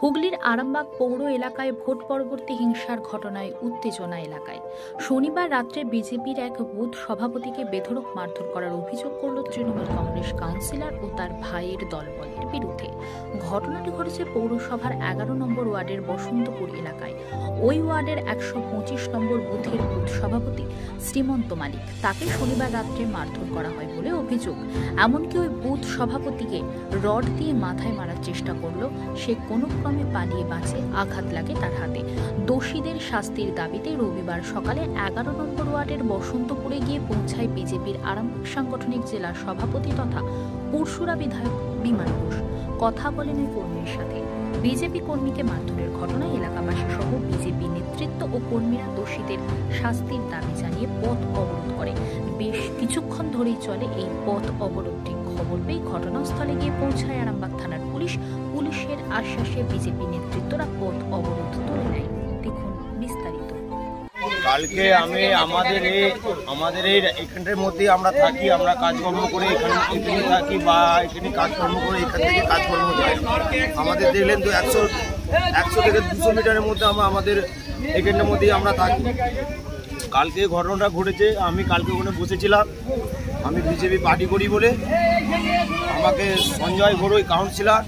হুগলির আরামবাগ পৌর এলাকায় ভোট পরবর্তী হিংসার ঘটনায় উত্তেজনা এলাকায়। শনিবার রাত্রে বিজেপির এক বুথ সভাপতিকে বেধড়ক মারধর করার অভিযোগ করল তৃণমূল কংগ্রেস কাউন্সিলর ও তার ভাইয়ের দলবলের বিরুদ্ধে। ঘটনাটি ঘটেছে পৌরসভার 11 নম্বর ওয়ার্ডের বসন্তপুর এলাকায়। ওই ওয়ার্ডের 125 নম্বর বুথের বুথ সভাপতি শ্রীমন্ত মালিক, তাকে শনিবার রাত্রে মারধর করা হয় বলে অভিযোগ। এমনকি ওই বুথ সভাপতিকে রড দিয়ে মাথায় মারার চেষ্টা করলো। সে কোনো ক্রমে পালিয়ে বাঁচে, আঘাত লাগে তার হাতে। দোষীদের শাস্তির দাবিতে রবিবার সকালে 11 নম্বর ওয়ার্ডের বসন্তপুরে গিয়ে পৌঁছায় বিজেপির আরামবাগ সাংগঠনিক জেলা সভাপতি তথা পুরসুরা বিধায়ক বিমান ঘোষ। কথা বলেন ওই কর্মীর সাথে। বিজেপি কর্মীকে মারধরের ঘটনায় এলাকাবাসী সহ বিজেপি নেতৃত্ব ও কর্মীরা দোষীদের শাস্তির দাবি জানিয়ে পথ অবরোধ করে। বেশ কিছুক্ষণ ধরেই চলে এই পথ অবরোধটি। খবর পেয়ে ঘটনাস্থলে গিয়ে পৌঁছায় আরামবাগ থানার পুলিশ। পুলিশের আশ্বাসে বিজেপি নেতৃত্বরা পথ অবরোধ তুলে নেয়। দেখুন বিস্তারিত। কালকে আমি আমাদের এই এখানটার মধ্যেই আমরা থাকি, আমরা কাজকর্ম করে এখানে থাকি বা এখানে কাজকর্ম করে এখান থেকে কাজকর্ম যাই। আমাদের দেখলেন তো 100 থেকে 200 মিটারের মধ্যে আমাদের এখানটার মধ্যেই আমরা থাকি। কালকে ঘটনাটা ঘটেছে, আমি কালকে ওখানে বসেছিলাম। আমি বিজেপি পার্টি করি বলে আমাকে সঞ্জয় ঘরুই কাউন্সিলর,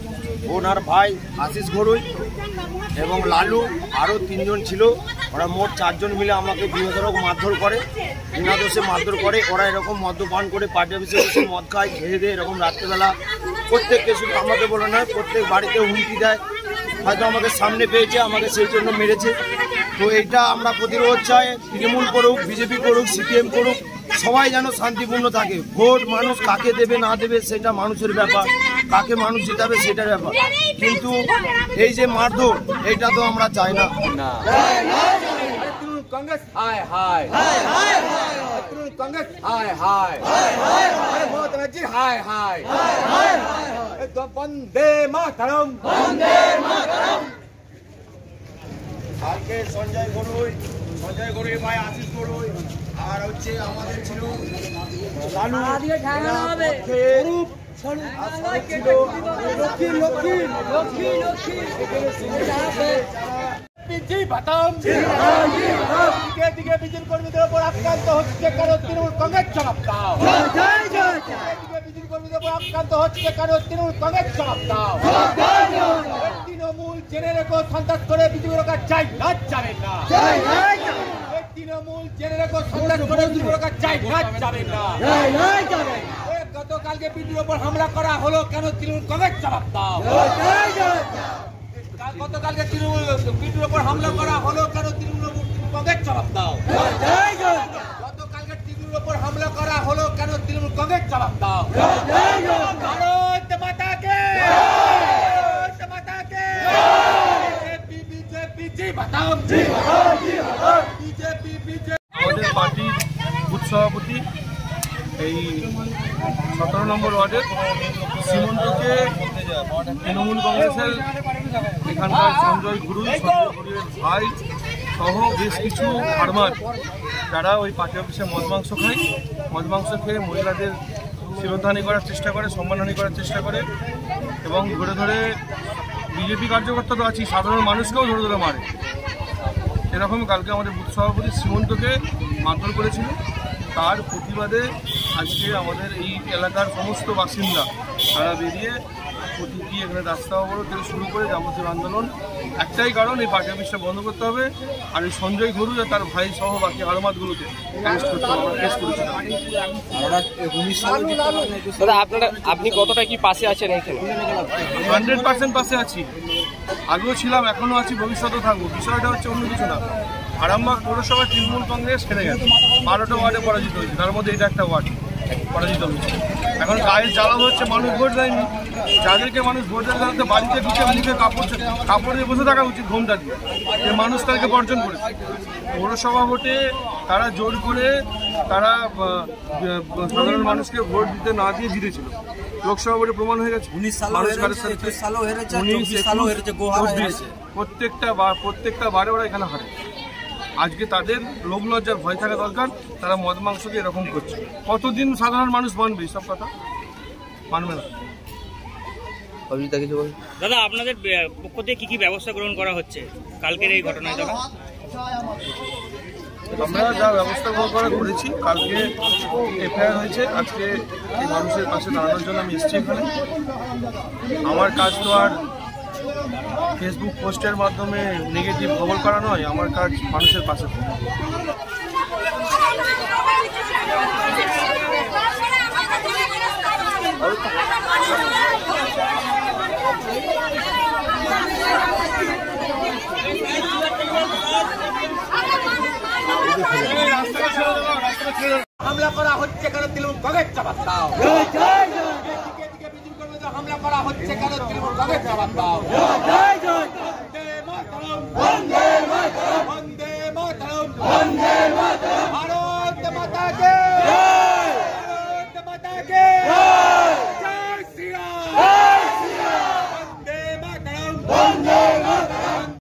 ওনার ভাই আশিস ঘরুই এবং লালু, আরও 3 জন ছিল। ওরা মোট 4 জন মিলে আমাকে বৃহত্তর মারধর করে, বিনা দোষে মারধর করে। ওরা এরকম মদ্যপান করে পার্টি অফিসে বসে মদ খায়, খেয়ে দেয় এরকম রাত্রেবেলা। প্রত্যেককে, শুধু আমাকে বলে নয়, প্রত্যেক বাড়িতে হুমকি দেয়। হয়তো আমাকে সামনে পেয়েছে, আমাকে সেই জন্য মেরেছে। তো এইটা আমরা প্রতিরোধ চাই। তৃণমূল করুক, বিজেপি করুক, সিপিএম করুক, সবাই যেন শান্তিপূর্ণ থাকে। ভোট মানুষ কাকে দেবে না দেবে সেটা মানুষের ব্যাপার, কাকে মানুষ জিতাবে সেটার ব্যাপার। কিন্তু এই যে মারধর, এইটা তো আমরা চাই না। कांग्रेस हाय हाय हाय हाय तृणमूल कांग्रेस हाय हाय हाय हाय ममता बनर्जी हाय हाय हाय हाय वंदे मातरम वंदे मातरम। কালকে সঞ্জয় ঘরুই ভাই আশিস ঘরুই আর হচ্ছে আমাদের ছিল লালু, দিকে বিজেপি কর্মীদের উপর আক্রান্ত হচ্ছে কেন তৃণমূল কংগ্রেস জবাব দাও। বিজেপি কর্মীদের উপর আক্রান্ত হচ্ছে কেন তৃণমূল কংগ্রেস জবাব দাও। তৃণমূল জেনে রেখো সন্ত্রাস করে বিজেপির কাছে চাই না, যাবে না। তৃণমূল জেনে রেখো সন্ত্রাস করে বিজেপির কাছে চাই না, যাবে না। গতকালকে বিজেপির উপর হামলা করা হলো কেন তৃণমূল কংগ্রেস জবাব দাও। গতকালকে তৃণমূল উপর হামলা করা হলো কেন তৃণমূল কংগ্রেস জবাব দাও। গতকালকে তৃণমূল উপর হামলা করা হলো কেন তৃণমূল কংগ্রেস জবাব দাও। ভারত মাতা কে, ভারত মাতা কে। বিজেপি বিজেপি জি বাতাও, জি বাতাও, জি বাতাও। BJP BJP. আমাদের পার্টির বুথ সভাপতি এই 17 নম্বর ওয়ার্ডের শ্রীমন্তকে তৃণমূল কংগ্রেসের এখানকার সঞ্জয় ঘরুই ভাই সহ বেশ কিছু ফার্মার, যারা ওই পার্টি অফিসে মদ মাংস খায়, মদ মাংস খেয়ে মহিলাদের শ্রীলতাহানি করার চেষ্টা করে, সম্মানহানি করার চেষ্টা করে এবং ধরে ধরে বিজেপি কার্যকর্তা তো আছি, সাধারণ মানুষকেও ধরে ধরে মারে। এরকম কালকে আমাদের বুথ সভাপতি শ্রীমন্তকে মারধর করেছিল। তার প্রতিবাদে আজকে আমাদের এই এলাকার সমস্ত বাসিন্দা তারা বেরিয়ে প্রতিটি এখানে রাস্তা অবরোধ থেকে শুরু করে যাবতীয় আন্দোলন। একটাই কারণ, এই পার্টি অফিসটা বন্ধ করতে হবে আর এই সঞ্জয় ঘরু তার ভাই সহ বাকি আরমাতগুলোকে অ্যারেস্ট করতে হবে। আমরা কেস করেছিলাম। আপনি কতটা কি পাশে আছেন? 100% পাশে আছি, আগেও ছিলাম, এখনো আছি, ভবিষ্যতেও থাকবো। বিষয়টা হচ্ছে অন্য কিছু না। আরামবাগ পৌরসভায় তৃণমূল কংগ্রেস খেলে গেছে, 12টা ওয়ার্ডে পরাজিত হয়েছে, তার মধ্যে এটা একটা ওয়ার্ড পরাজিত হয়েছে। এখন গায়ের জ্বালা হচ্ছে, মানুষ ভোট দেয়নি। যাদেরকে মানুষ ভোট দেয় তাদের বাড়িতে ঢুকে মুখে কাপড় দিয়ে বসে থাকা উচিত, ঘোমটা দিয়ে। যে মানুষ তাদেরকে বর্জন করেছে। পৌরসভা ভোটে তারা জোর করে তারা সাধারণ মানুষকে ভোট দিতে না দিয়ে জিতেছিল। লোকসভা ভোটে প্রমাণ হয়ে গেছে। 19 প্রত্যেকটা বারে ওরা এখানে হারে। আজকে তাদের লোক লজ্জার ভয় থাকা দরকার। তারা মদ মাংসকে এরকম করছে। কতদিন সাধারণ মানুষ মানবে? সব কথা মানবে না। অভিজিৎদা কিছু বল। দাদা আপনাদের পক্ষ থেকে কি ব্যবস্থা গ্রহণ করা হচ্ছে কালকের এই ঘটনায়? দাদা আমরা যা ব্যবস্থা গ্রহণ করা করেছি, কালকে এফআইআর হয়েছে, আজকে এই মানুষের পাশে দাঁড়ানোর জন্য আমি এসেছি এখানে। আমার কাজ তো আর ফেসবুক পোস্টের মাধ্যমে নেগেটিভ খবর করা নয়, আমার কাজ মানুষের পাশে থাকা। হামলা করা হচ্ছে কেন তৃণমূল কংগ্রেস জবাব দাও। হামলা করা হচ্ছে কেন তৃণমূল কংগ্রেস জবাব দাও।